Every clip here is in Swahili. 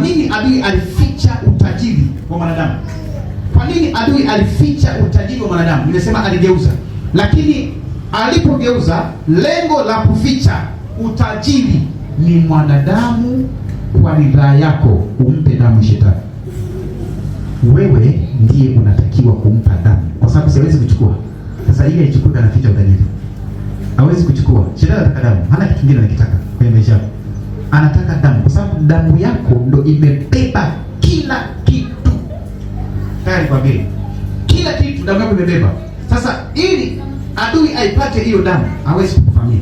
nini adui alificha utajiri wa mwanadamu? Kwa nini adui alificha utajiri wa mwanadamu? Nimesema aligeuza, lakini alipogeuza, lengo la kuficha utajiri ni mwanadamu. Kwa ridhaa yako umpe damu shetani. Wewe ndiye unatakiwa kumpa damu, kwa sababu siwezi kuchukua. Sasa ile ichukue, anaficha utajiri, hawezi kuchukua. Shetani anataka damu, hana kitu kingine anakitaka kwenye maisha yako. Anataka damu, kwa sababu damu yako ndo imebeba kila kitu. Tayari kwa vile kila kitu damu yako imebeba. Sasa ili adui aipate hiyo damu, hawezi kukufamia.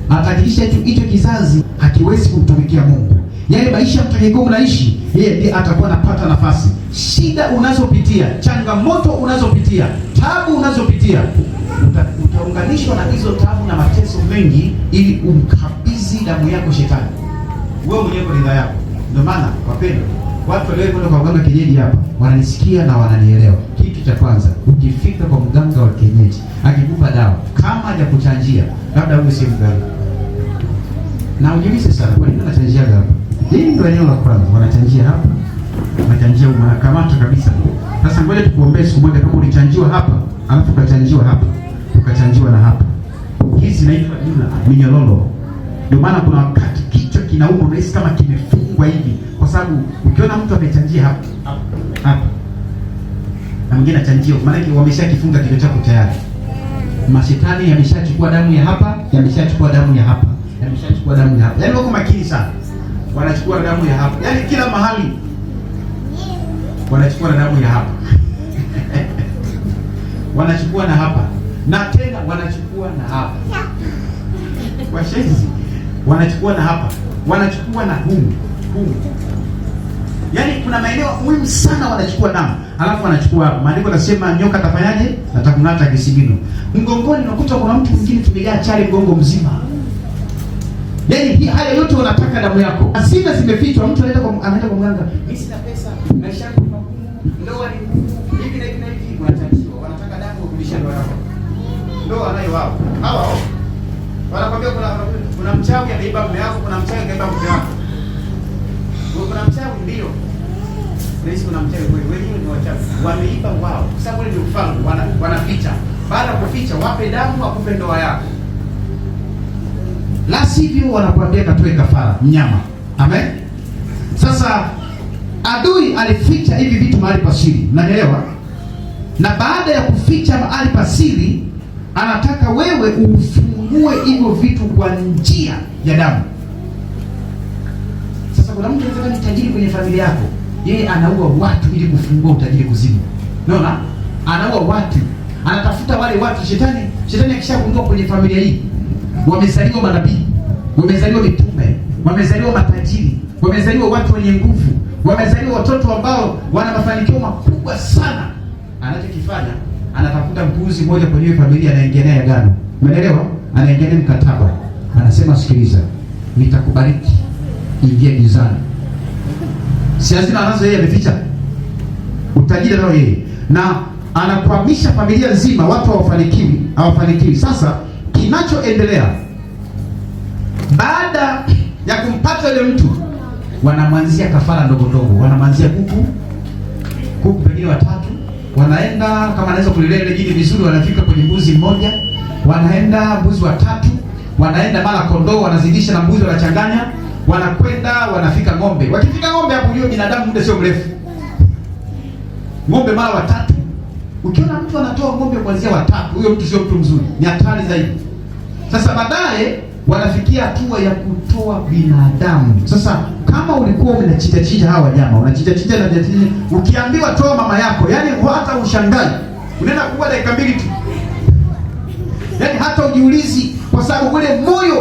Atahakikisha hicho kizazi hakiwezi kumtumikia Mungu. Yale maisha mtakayekuwa unaishi, yeye ndiye atakuwa anapata nafasi. Shida unazopitia, changamoto unazopitia, taabu unazopitia, utaunganishwa na hizo taabu na mateso mengi ili umkabidhi damu yako shetani. Wewe mwenyewe kwa ridhaa yako. Ndio maana wapendwa, watu waliokwenda kwa mganga kienyeji hapa wananisikia na wananielewa. Kitu cha kwanza, ukifika kwa mganga wa kienyeji akikupa dawa, kama hajakuchanjia, labda wewe si mganga. Na ujiulize sana, kwa nini wanachanjia hapa? Hii ndio eneo la kwanza, wanachanjia hapa. Wanachanjia unakamata kabisa. Sasa ngoja tukuombee siku moja, kama ulichanjiwa hapa, alafu ukachanjiwa hapa, ukachanjiwa na hapa. Hizi zinaitwa minyororo. Ndio maana kuna wakati kichwa kinauma, unahisi kama kimefungwa hivi, kwa sababu ukiona mtu amechanjia hapa hapa na mwingine anachanjia, maana yake wameshakifunga kichwa chako tayari. Mashetani yameshachukua damu ya hapa, yameshachukua damu ya hapa, yameshachukua damu ya hapa. Yaani wako makini sana. Wanachukua damu ya hapa. Yaani kila mahali wanachukua damu ya hapa. Wanachukua na hapa. Na tena wanachukua na hapa. Washenzi wanachukua na hapa. Wanachukua na humu. Yaani kuna maeneo muhimu sana wanachukua damu. Alafu wanachukua hapa. Maandiko yanasema nyoka atafanyaje? Atakung'ata kisigino. Mgongoni unakuta kuna mtu mwingine tumejaa chale mgongo mzima. Yaani haya yote wanataka damu yako. Asina zimefichwa. Mtu anaenda kwa mganga. Mimi sina pesa. Maisha yangu ni magumu. Ndoa ni ngumu. Hivi na hivi wanatakiwa. Wanataka damu kurudisha ndoa yako. Ndoa nayo wao. Hawa wao. Wanakwambia kuna mchawi anaiba mume wako, kuna mchawi anaiba mke wako. Kuna mchawi ndio. Leo kuna mchawi wenyewe ni wachawi. Wameiba wao. Kwa sababu ile ndio ufalme wanaficha. Baada ya kuficha wape damu akupe ndoa yako. La sivyo wanakuambia katoe kafara mnyama. Amen. Sasa adui alificha hivi vitu mahali pa siri. Unanielewa? Na baada ya kuficha mahali pa siri, anataka wewe ufungue hivyo vitu kwa njia ya damu. Sasa kuna mtu anataka ni tajiri kwenye familia yako. Yeye anaua watu ili kufungua utajiri kuzimu. Unaona? Anaua watu. Anatafuta wale watu. Shetani akishagundua kwenye familia hii wamezaliwa manabii, wamezaliwa mitume, wamezaliwa matajiri, wamezaliwa watu wenye nguvu, wamezaliwa watoto ambao wana mafanikio makubwa sana. Anachokifanya, anatafuta mpuuzi mmoja kwenye familia, anaingia naye agano. Umeelewa? Anaingia naye mkataba. Anasema sikiliza, nitakubariki, ingia gizani. Si lazima anaanza yeye ameficha utajiri nao yeye. Na anakwamisha familia nzima, watu hawafanikiwi. Sasa kinachoendelea baada ya kumpata yule mtu, wanamwanzia kafara ndogo, wanamwanzia kuku pengine watatu, wanaenda kama anaweza kulelea ile jini vizuri, wanafika kwenye mbuzi mmoja, wanaenda mbuzi watatu, wanaenda mara kondoo, wanazidisha na mbuzi, wanachanganya, wanakwenda wanafika ng'ombe. Wakifika ng'ombe, hapo hiyo binadamu muda sio mrefu, ng'ombe mara watatu. Ukiona mtu anatoa ng'ombe kuanzia watatu, huyo mtu sio mtu mzuri, ni hatari zaidi. Sasa baadaye wanafikia hatua ya kutoa binadamu. Sasa kama ulikuwa unachita hawa wanyama, unachita na ukiambiwa toa mama yako, yani hata ushangai, unaenda kuwa dakika mbili tu, yani hata ujiulizi, kwa sababu ule moyo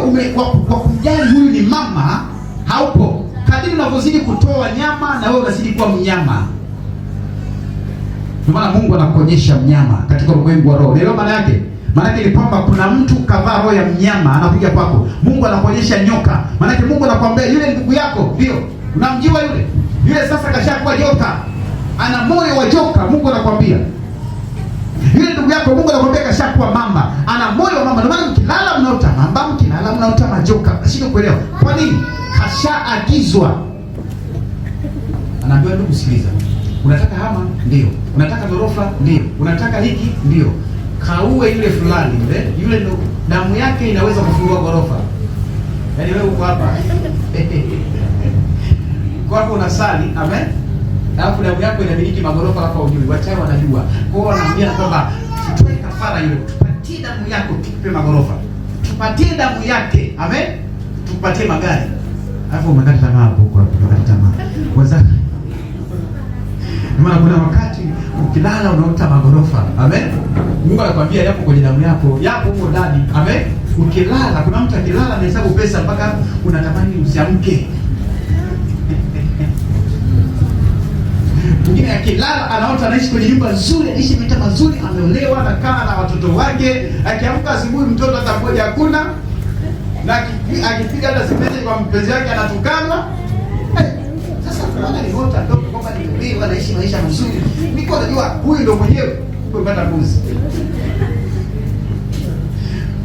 wa kujali huyu ni mama haupo. Kadiri unavyozidi kutoa nyama, na wewe unazidi kuwa mnyama. Kwa maana Mungu anakuonyesha mnyama katika ulimwengu wa roho. Ndio maana yake. Maana yake ni kwamba kuna mtu kavaa roho ya mnyama anapiga kwako. Mungu anakuonyesha nyoka. Maana yake Mungu anakuambia yule ndugu yako, ndio. Unamjua yule? Yule sasa kashakuwa joka. Ana moyo wa joka. Mungu anakuambia. Yule ndugu yako Mungu anakuambia kashakuwa mamba. Ana moyo wa mamba. Ndio maana mkilala mnaota mamba, mkilala mnaota majoka. Shika kuelewa. Kwa nini? Kashaagizwa. Anaambiwa ndugu, sikiliza. Unataka hama? Ndio. Unataka ghorofa? Ndio. Unataka hiki? Ndio. Kaue yule fulani yule ndo damu yake inaweza kufungua ghorofa. Yaani wewe uko hapa. Kwa hapo unasali, amen. Alafu damu yako inamiliki magorofa hapa ujui. Wachawi wanajua. Kwa hiyo wanaambia kwamba tutoe kafara yule. Tupatie damu yako tupe magorofa. Tupatie damu yake, amen. Tupatie magari. Alafu umekata tamaa hapo kwa umekata tamaa. Waza. Maana kuna wakati ukilala unaota magorofa. Amen. Mungu anakuambia yapo kwenye damu yako, yapo huko ndani. Amen. Ukilala, kuna mtu akilala anahesabu pesa mpaka unatamani usiamke. Mwingine akilala anaota anaishi kwenye nyumba nzuri, anaishi mita mazuri, ameolewa, anakaa na watoto wake, akiamka asubuhi mtoto hata mmoja hakuna. Na akipiga hata simeje kwa mpenzi wake anatukana. Sasa kuna ni hota ndio kwamba nimeolewa, anaishi maisha mazuri. Niko najua huyu ndio mwenyewe kupata mbuzi.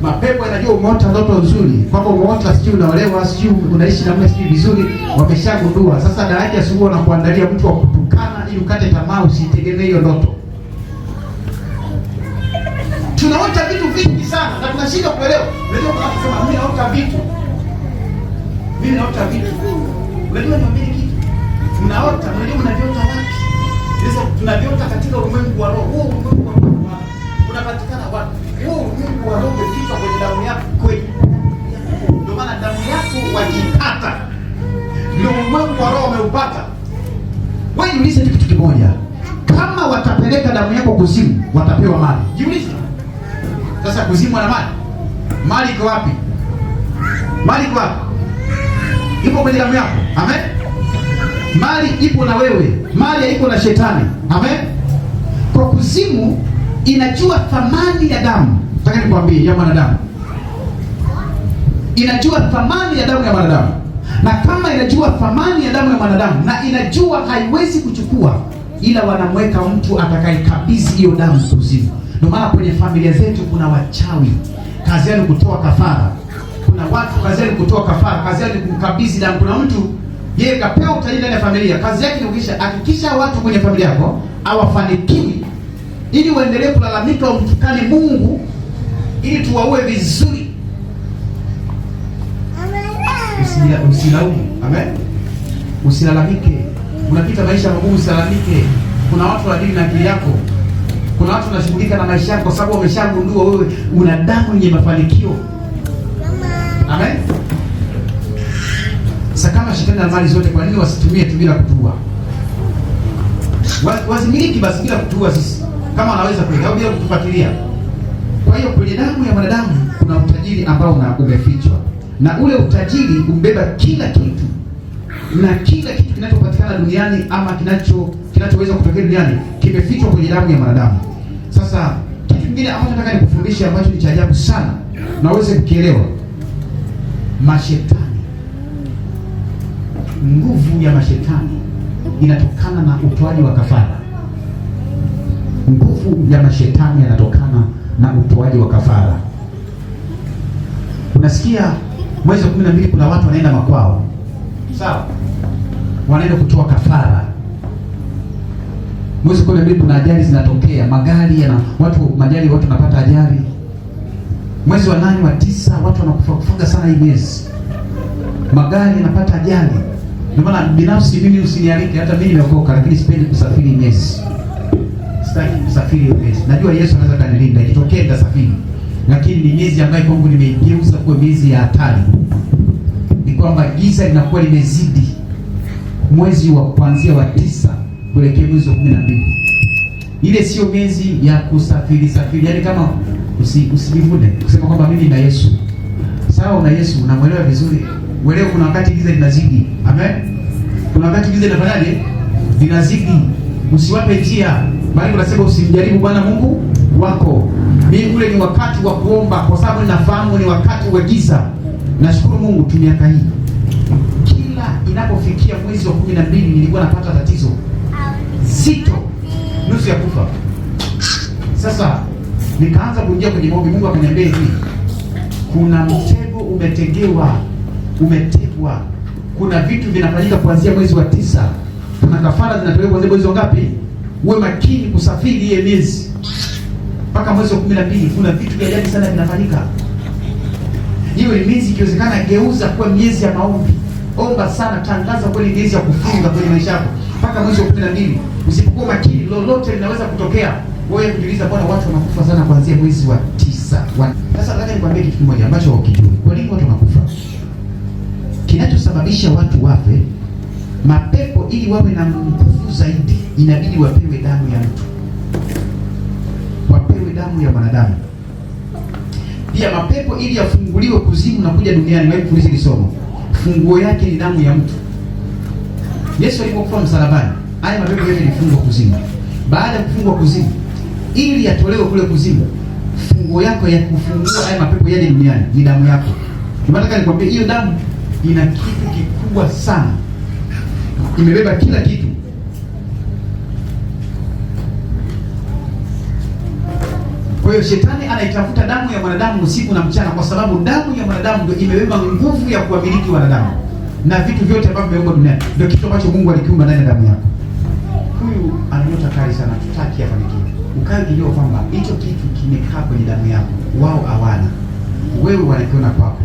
Mapepo yanajua umeota ndoto nzuri, kwamba umeota sijui unaolewa, sijui unaishi na mume sijui vizuri, wameshagundua. Sasa dada yake asubuhi anakuandalia mtu wa kutukana ili ukate tamaa, usitegemee hiyo ndoto. Tunaota vitu vingi sana na tunashindwa kuelewa. Unajua unasema mimi naota vitu. Mimi naota vitu. Unajua ni mimi kitu. Mnaota, unajua mnaviota wapi? Sasa tunaviota katika ulimwengu wa roho. Huo ulimwengu wa roho unapatikana wapi? Huo ulimwengu wa roho umefichwa kwenye damu yako kweli. Ndio maana damu yako wakipata ndio ulimwengu wa roho umeupata. Wewe jiulize kitu kimoja. Kama watapeleka damu yako kuzimu, watapewa mali. Jiulize. Sasa kuzimu na mali. Mali iko wapi? Mali iko wapi? Ipo kwenye damu yako. Amen. Mali ipo na wewe. Mali ipo na shetani. Amen. Kwa kuzimu inajua thamani ya damu. Nataka nikwambie ya mwanadamu. Inajua thamani ya damu ya mwanadamu. Na kama inajua thamani ya damu ya mwanadamu na inajua haiwezi kuchukua, ila wanamweka mtu atakayekabidhi hiyo damu kuzimu. Ndio maana kwenye familia zetu kuna wachawi, kazi yao ni kutoa kafara. Kuna watu kazi yao ni kutoa kafara, kazi yao ni kukabidhi damu. Kuna mtu yeye kapewa utajiri ndani ya familia, kazi yake ni hakikisha watu kwenye familia yako hawafanikiwi, ili waendelee kulalamika wamtukane Mungu, ili tuwaue vizuri. Usilaumu. Amen. Usilalamike. Unapita maisha magumu, usilalamike. Kuna watu wadili na akili yako. Kuna watu wanashughulika na maisha yako kwa sababu wameshagundua wewe una damu yenye mafanikio. Amen. Sasa kama shetani na mali zote, kwa nini wasitumie tu bila kutua? Wazimiliki basi bila kutua sisi. Kama wanaweza kwenda au bila kutufuatilia. Kwa hiyo kwenye damu ya mwanadamu kuna utajiri ambao umefichwa. Na ule utajiri umbeba kila kitu. Na kila kitu kinachopatikana duniani ama kinachoweza kutokea duniani kimefichwa kwenye damu ya mwanadamu. Sasa kitu kingine ambacho nataka nikufundishe ambacho ni cha ajabu sana na uweze kukielewa. Mashetani. Nguvu ya mashetani inatokana na utoaji wa kafara. Nguvu ya mashetani inatokana na utoaji wa kafara. Unasikia mwezi wa 12 kuna watu wanaenda makwao. Sawa? Wanaenda kutoa kafara. Mwezi wa 12 kuna ajali zinatokea, magari watu wanapata ajali. Mwezi wa 8 wa 9 watu wanakufa sana hii mwezi. Magari yanapata ajali. Ndio maana binafsi mimi usinialike, hata mimi nimeokoka lakini sipendi kusafiri mwezi. Sitaki kusafiri mwezi. Najua Yesu anaweza kanilinda ikitokea nitasafiri. Lakini ni miezi ambayo kwangu nimeigeuza kuwa miezi ya hatari. Ni kwamba giza linakuwa limezidi mwezi wa kuanzia wa 9 kuelekea mwezi wa 12. Ile sio miezi ya kusafiri. Yaani kama usijivune kusema kwamba mimi na Yesu. Sawa, na Yesu unamwelewa vizuri. Uelewe kuna wakati giza linazidi. Amen. Kuna wakati giza linafanyaje? Linazidi. Usiwape njia. Bali unasema usimjaribu Bwana Mungu wako. Mimi ule ni wakati wa kuomba kwa sababu ninafahamu ni wakati wa giza. Nashukuru Mungu tu miaka hii. Kila inapofikia mwezi wa 12 nilikuwa napata tatizo zito, nusu ya kufa. Sasa nikaanza kuingia kwenye maombi. Mungu akaniambia hivi, kuna mtego umetegwa. Kuna vitu vinafanyika kuanzia mwezi wa 9 Kuna kafara zinatolewa kuanzia mwezi ngapi? Uwe makini kusafiri ile miezi mpaka mwezi wa 12. Kuna vitu vya ajabu sana vinafanyika. Hiyo ni miezi, ikiwezekana geuza kuwa miezi ya maombi. Omba sana, tangaza kweli miezi ya kufunga kwenye maisha yako mpaka mwezi wa 12. Usipokuwa makini, lolote linaweza kutokea. Wewe kujiuliza, bwana, watu wanakufa sana kuanzia mwezi wa 9. Sasa nataka nikwambie kitu kimoja ambacho hukijui. Kwa nini watu wanakufa? Kinachosababisha watu wafe, mapepo ili wawe na nguvu zaidi, inabidi wapewe damu ya mtu, wapewe damu ya mwanadamu. Pia mapepo ili yafunguliwe kuzimu na kuja duniani, wewe kuuliza kisomo, funguo yake ni damu ya mtu. Yesu alipokufa msalabani, haya mapepo yote yalifungwa kuzimu. Baada ya kufungwa kuzimu, ili yatolewe kule kuzimu, funguo yako ya kufungua haya mapepo yaje duniani ni damu yako. Nataka nikwambie, hiyo damu ina kitu kikubwa sana, imebeba kila kitu. Kwa hiyo shetani anaitafuta damu ya mwanadamu usiku na mchana, kwa sababu damu ya mwanadamu ndio imebeba nguvu ya kuamiliki wanadamu na vitu vyote ambavyo vimeumbwa duniani. Ndio kitu ambacho Mungu alikiumba ndani ya damu yako. Huyu ana nyota kali sana, tutaki afanikiwe. Ukae ukijua kwamba hicho kitu kimekaa kwenye damu yako. Wao hawana, wewe wanakiona kwako.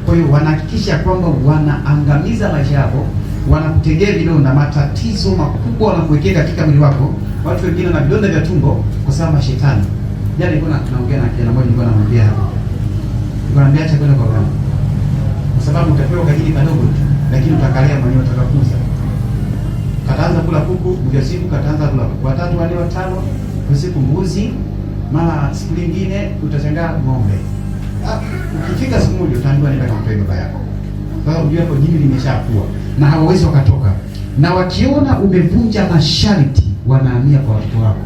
Kwa hiyo wanahakikisha kwamba wanaangamiza maisha yako, wanakutegea vidonda, matatizo makubwa wanakuwekea katika mwili wako. Watu wengine wana vidonda vya tumbo kwa sababu shetani. Jana nilikuwa tunaongea na kijana mmoja, nilikuwa namwambia hapo, nikamwambia acha kwenda kwa gani, kwa sababu utapewa kajini kadogo tu, lakini utakalea mwenyewe, utakakuza. Kataanza kula kuku, mmoja siku kataanza kula kuku, watatu, wanne, watano, kwa siku mbuzi, mara siku nyingine utashangaa ng'ombe. Ukifika siku moja utaambiwa nenda kamtoe baba yako. Sasa unajua hapo jini limeshakuwa na hawawezi wakatoka. Na wakiona umevunja masharti, wanahamia kwa watoto wako.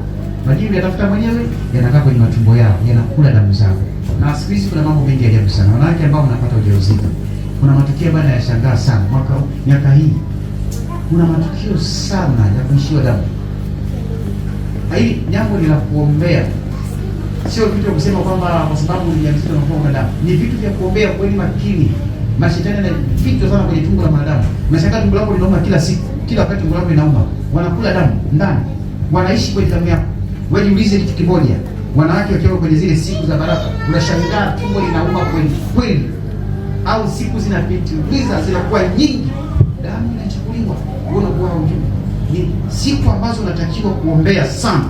Majini yatafuta mwenyewe, yanakaa kwenye matumbo yao, yanakula damu zao. Na siku hizi kuna mambo mengi ajabu sana. Wanawake ambao wanapata ujauzito, kuna matukio bana ya shangaa sana. Miaka hii kuna matukio sana ya kuishiwa damu. Hili jambo ni la kuombea. Sio vitu vya kusema kwamba kwa sababu ni mjamzito unakuwa damu. Ni vitu vya kuombea kweli makini. Mashetani na vitu sana kwenye tumbo la mwanadamu. Unashangaa tumbo lako linauma kila siku. Kila wakati tumbo lako linauma. Wanakula damu ndani. Wanaishi kwenye damu yako. Wewe jiulize kitu kimoja. Wanawake wakiwa kwenye zile siku za baraka, unashangaa tumbo linauma kweli kweli. Au siku zinapitiliza zinakuwa nyingi. Damu inachukuliwa. Unakuwa hujui. Ni siku ambazo unatakiwa kuombea sana.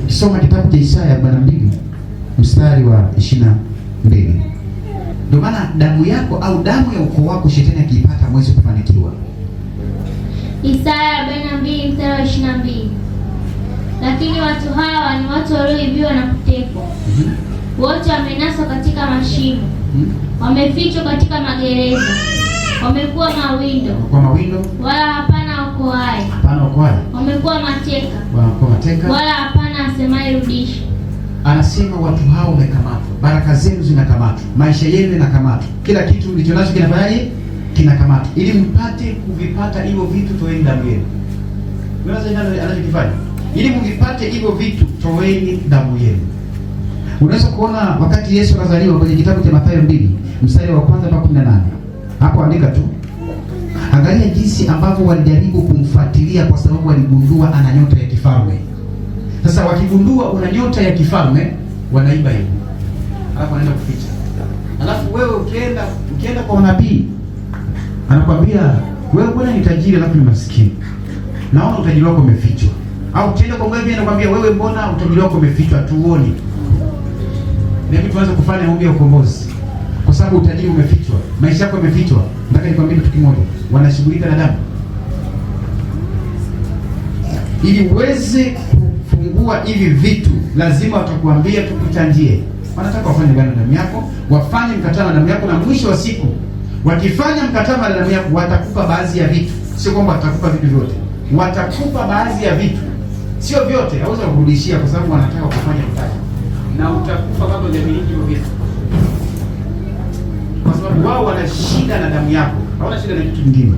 Ukisoma kitabu cha Isaya 42 mstari wa 22. Ndio maana damu yako au damu ya ukoo wako shetani akiipata mwezi kufanikiwa. Isaya 42 mstari wa 22. Lakini watu hawa ni watu walioibiwa na kutekwa. Wote wamenaswa katika mashimo. Wamefichwa katika magereza. Wamekuwa mawindo. Kwa mawindo. Wala hapana okoaye. Hapana okoaye. Wamekuwa mateka. Wamekuwa mateka. Wala hapana asemaye rudisha. Anasema watu hao wamekamatwa. Baraka zenu zinakamatwa. Maisha yenu yanakamatwa. Kila kitu mlichonacho kinafanyaje? Kinakamatwa. Ili mpate kuvipata hivyo vitu, toeni damu yenu. Unaona anachokifanya? Ili mvipate hivyo vitu, toeni damu yenu. Unaweza kuona wakati Yesu anazaliwa kwenye kitabu cha Mathayo 2 mstari wa 1 mpaka 18. Hapo andika tu. Angalia jinsi ambavyo walijaribu kumfuatilia kwa sababu waligundua ana nyota ya kifalme. Sasa wakigundua una nyota ya kifalme, wanaiba hiyo. Alafu wanaenda kuficha. Alafu wewe ukienda kwa nabii, anakuambia wewe bwana ni tajiri alafu ni maskini. Naona utajiri wako umefichwa. Au ukienda kwa mganga anakuambia wewe mbona utajiri wako umefichwa, tuone. Ni vitu tuanze kufanya maombi ya ukombozi. Kwa sababu utajiri umefichwa, maisha yako yamefichwa. Nataka nikwambie kitu kimoja, wanashughulika na damu. Ili uweze kufungua hivi vitu, lazima watakuambia tukuchanjie. Wanataka wafanye gani na damu yako? Wafanye mkataba na damu yako, na mwisho wa siku wakifanya mkataba na damu yako watakupa baadhi ya vitu. Sio kwamba watakupa vitu vyote. Watakupa baadhi ya vitu. Sio vyote, hawezi kurudishia kwa sababu wanataka kufanya mkataba. Na utakufa bado hujamiliki hivyo vitu. Kwa sababu wao wana shida na damu yako. Hawana shida na kitu kingine.